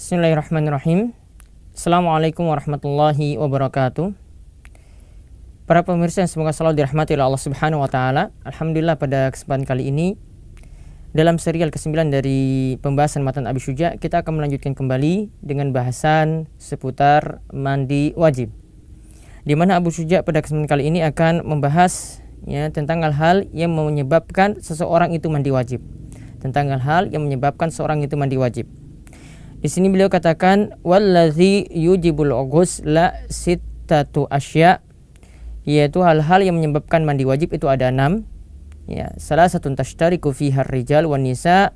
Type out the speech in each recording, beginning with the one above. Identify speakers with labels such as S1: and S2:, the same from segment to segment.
S1: Bismillahirrahmanirrahim. Assalamualaikum warahmatullahi wabarakatuh. Para pemirsa yang semoga selalu dirahmati oleh Allah Subhanahu wa taala. Alhamdulillah pada kesempatan kali ini dalam serial ke-9 dari pembahasan matan Abi Syuja, kita akan melanjutkan kembali dengan bahasan seputar mandi wajib. Di mana Abu Syuja pada kesempatan kali ini akan membahas tentang hal-hal yang menyebabkan seseorang itu mandi wajib. Tentang hal-hal yang menyebabkan seorang itu mandi wajib. Di sini beliau katakan wallazi yujibul ghusla sittatu asya, yaitu hal-hal yang menyebabkan mandi wajib itu ada 6. Salah satu tashtariku fiha rijal wan nisa,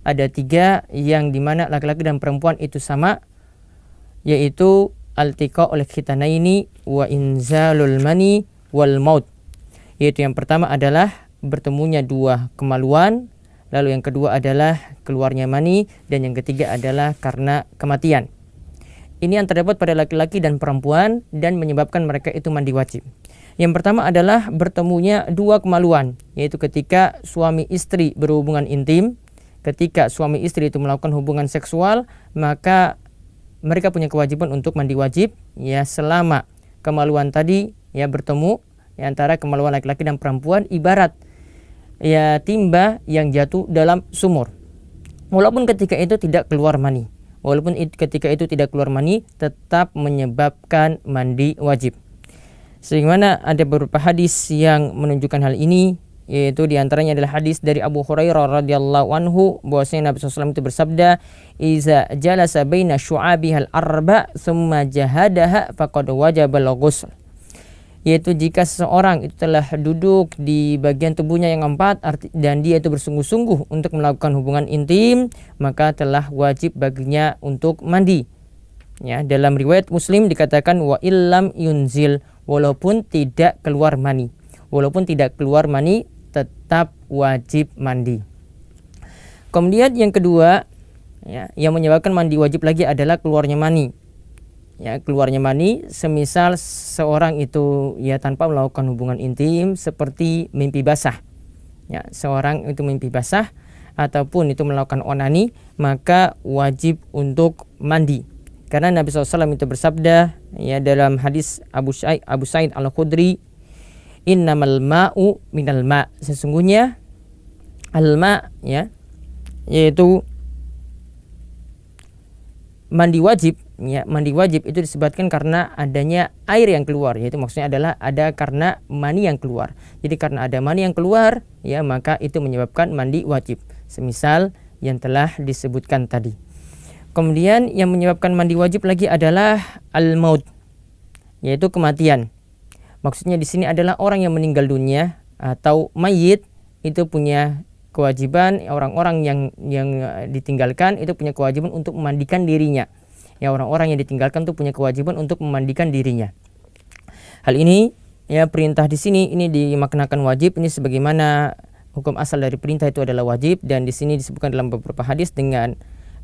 S1: ada 3 yang dimana laki-laki dan perempuan itu sama, yaitu altiqa oleh khitanaini wa inzalul mani wal maut. Yaitu yang pertama adalah bertemunya 2 kemaluan, lalu yang kedua adalah keluarnya mani, dan yang ketiga adalah karena kematian. Ini yang terdapat pada laki-laki dan perempuan dan menyebabkan mereka itu mandi wajib. Yang pertama adalah bertemunya 2 kemaluan, yaitu ketika suami istri berhubungan intim. Ketika suami istri itu melakukan hubungan seksual, maka mereka punya kewajiban untuk mandi wajib selama kemaluan tadi bertemu antara kemaluan laki-laki dan perempuan, ibarat timba yang jatuh dalam sumur. Walaupun ketika itu tidak keluar mani, tetap menyebabkan mandi wajib. Sebagaimana ada beberapa hadis yang menunjukkan hal ini, yaitu diantaranya adalah hadis dari Abu Hurairah radhiyallahu anhu bahwasanya Nabi SAW itu bersabda, "Iza jalasa baina syu'abihal arba thumma jahadaha faqad wajabal ghusl." Yaitu jika seseorang itu telah duduk di bagian tubuhnya yang 4 dan dia itu bersungguh-sungguh untuk melakukan hubungan intim, maka telah wajib baginya untuk mandi. Dalam riwayat Muslim dikatakan wa illam yunzil, walaupun tidak keluar mani. Tetap wajib mandi. Kemudian yang kedua yang menyebabkan mandi wajib lagi adalah keluarnya mani. Keluarnya mani semisal seorang itu tanpa melakukan hubungan intim, seperti mimpi basah. Seorang itu mimpi basah ataupun itu melakukan onani, maka wajib untuk mandi. Karena Nabi SAW itu bersabda dalam hadis Abu Sa'id Al-Khudri, innamal ma'u minal ma', sesungguhnya al-ma' yaitu mandi wajib itu disebabkan karena adanya air yang keluar, yaitu maksudnya adalah ada karena mani yang keluar. Jadi karena ada mani yang keluar maka itu menyebabkan mandi wajib, semisal yang telah disebutkan tadi. Kemudian yang menyebabkan mandi wajib lagi adalah al-maut, yaitu kematian. Maksudnya di sini adalah orang yang meninggal dunia atau mayit itu punya kewajiban, orang-orang yang ditinggalkan itu punya kewajiban untuk memandikan dirinya. Orang-orang yang ditinggalkan itu punya kewajiban untuk memandikan dirinya. Hal ini perintah di sini ini dimaknakan wajib, ini sebagaimana hukum asal dari perintah itu adalah wajib, dan di sini disebutkan dalam beberapa hadis dengan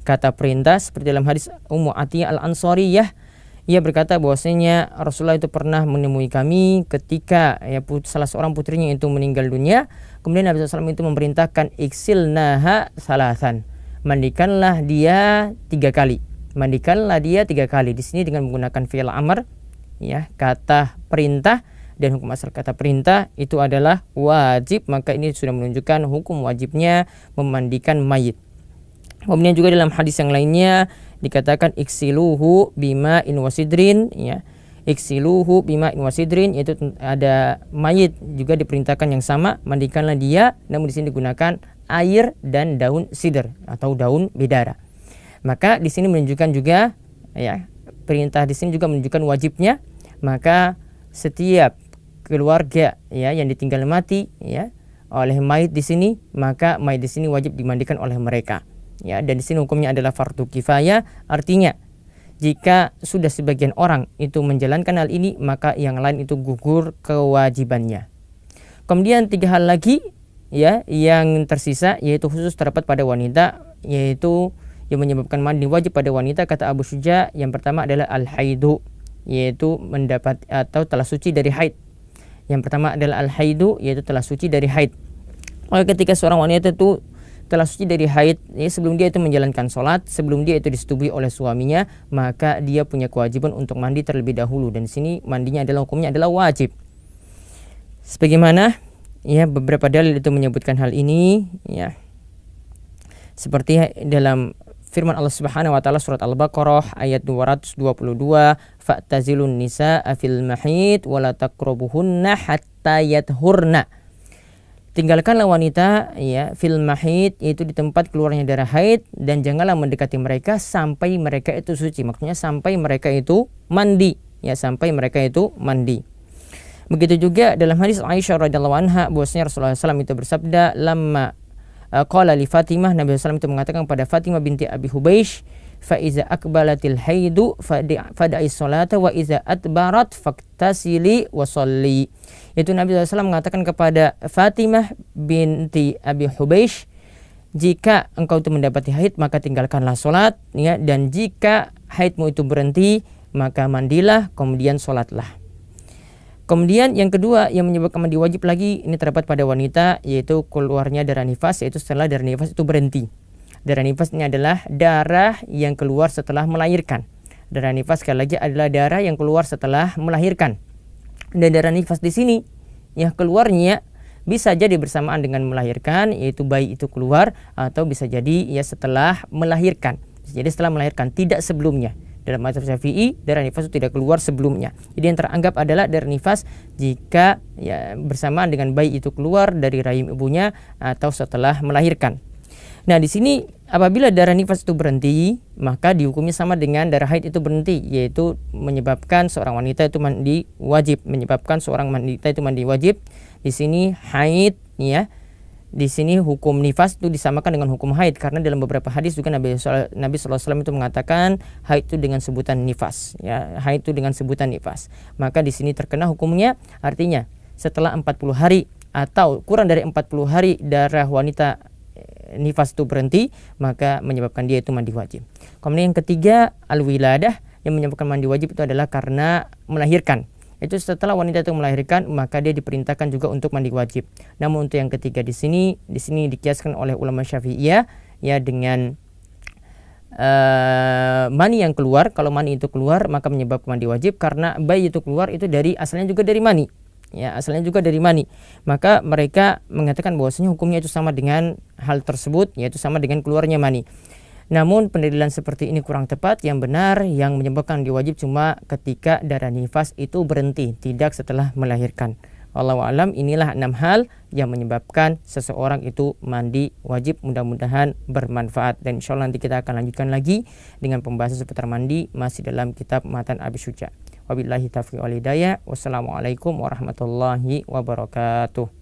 S1: kata perintah, seperti dalam hadis Ummu Atiyah Al-Ansariyah. Ia berkata bahwasanya Rasulullah itu pernah menemui kami ketika salah seorang putrinya itu meninggal dunia. Kemudian Nabi SAW itu memerintahkan iksilnaha salasan, mandikanlah dia 3 kali. Di sini dengan menggunakan fi'il amr, kata perintah, dan hukum asal kata perintah itu adalah wajib, maka ini sudah menunjukkan hukum wajibnya memandikan mayit. Kemudian juga dalam hadis yang lainnya dikatakan iksiluhu bima in wasidrin, iksiluhu bima in wasidrin, yaitu ada mayit juga diperintahkan yang sama, mandikanlah dia, namun di sini digunakan air dan daun sidr atau daun bidara. Maka di sini menunjukkan juga perintah di sini juga menunjukkan wajibnya, maka setiap keluarga yang ditinggal mati oleh mayit di sini, maka mayit di sini wajib dimandikan oleh mereka. Dan di sini hukumnya adalah fardu kifayah, artinya jika sudah sebagian orang itu menjalankan hal ini, maka yang lain itu gugur kewajibannya. Kemudian 3 hal lagi yang tersisa, yaitu khusus terdapat pada wanita, yaitu yang menyebabkan mandi wajib pada wanita, kata Abu Syuja. Yang pertama adalah al-haidu, yaitu mendapat atau telah suci dari haid. Yang pertama adalah al-haidu, yaitu telah suci dari haid. Ketika seorang wanita itu telah suci dari haid, ya, sebelum dia itu menjalankan sholat, sebelum dia itu disetujui oleh suaminya, maka dia punya kewajiban untuk mandi terlebih dahulu. Dan di sini mandinya adalah hukumnya adalah wajib. Sebagaimana ya beberapa dalil itu menyebutkan hal ini, ya. Seperti dalam firman Allah Subhanahu wa taala surat Al-Baqarah ayat 222, fa'tazilun nisaa fil mahid wa la taqrabuhunna hatta yathurna. Tinggalkanlah wanita ya fil mahid, yaitu di tempat keluarnya darah haid, dan janganlah mendekati mereka sampai mereka itu suci. Maksudnya sampai mereka itu mandi, ya, sampai mereka itu mandi. Begitu juga dalam hadis Aisyah radhiyallahu anha bahwasanya Rasulullah SAW itu bersabda, lamma qala li Fatimah, Nabi SAW itu mengatakan kepada Fatimah binti Abi Hubeish, fa iza akbalatil haidu fada'i sholata wa iza adbarat faktasili wa sholli. Itu Nabi SAW mengatakan kepada Fatimah binti Abi Hubeish, jika engkau itu mendapati haid maka tinggalkanlah sholat, ya, dan jika haidmu itu berhenti maka mandilah kemudian sholatlah. Kemudian yang kedua yang menyebabkan mandi wajib lagi ini terdapat pada wanita, yaitu keluarnya darah nifas, yaitu setelah darah nifas itu berhenti. Darah nifas ini adalah darah yang keluar setelah melahirkan. Darah nifas sekali lagi adalah darah yang keluar setelah melahirkan. Dan darah nifas di sini ya keluarnya bisa jadi bersamaan dengan melahirkan, yaitu bayi itu keluar, atau bisa jadi ya setelah melahirkan. Jadi setelah melahirkan, tidak sebelumnya. Dalam mazhab Syafi'i, darah nifas itu tidak keluar sebelumnya. Jadi yang teranggap adalah darah nifas jika ya bersamaan dengan bayi itu keluar dari rahim ibunya atau setelah melahirkan. Nah, di sini apabila darah nifas itu berhenti, maka dihukumnya sama dengan darah haid itu berhenti, yaitu menyebabkan seorang wanita itu mandi wajib, menyebabkan seorang wanita itu mandi wajib. Di sini haid, ya. Di sini hukum nifas itu disamakan dengan hukum haid, karena dalam beberapa hadis juga Nabi SAW itu mengatakan haid itu dengan sebutan nifas, ya, haid itu dengan sebutan nifas. Maka di sini terkena hukumnya, artinya setelah 40 hari atau kurang dari 40 hari darah wanita nifas itu berhenti, maka menyebabkan dia itu mandi wajib. Kemudian yang ketiga, al-wiladah, yang menyebabkan mandi wajib itu adalah karena melahirkan. Itu setelah wanita itu melahirkan, maka dia diperintahkan juga untuk mandi wajib. Namun untuk yang ketiga di sini dikiaskan oleh ulama Syafi'iyah, ya, dengan mani yang keluar. Kalau mani itu keluar maka menyebabkan mandi wajib, karena bayi itu keluar itu asalnya juga dari mani. Ya, asalnya juga dari mani. Maka mereka mengatakan bahwasanya hukumnya itu sama dengan hal tersebut, yaitu sama dengan keluarnya mani. Namun pendalilan seperti ini kurang tepat. Yang benar yang menyebabkan diwajib cuma ketika darah nifas itu berhenti, tidak setelah melahirkan. Wallahu a'lam. Inilah 6 hal yang menyebabkan seseorang itu mandi wajib. Mudah-mudahan bermanfaat, dan insyaallah nanti kita akan lanjutkan lagi dengan pembahasan seputar mandi masih dalam kitab Matan Abi Syuja. Wabillahi taufiq wal hidayah. Wassalamualaikum warahmatullahi wabarakatuh.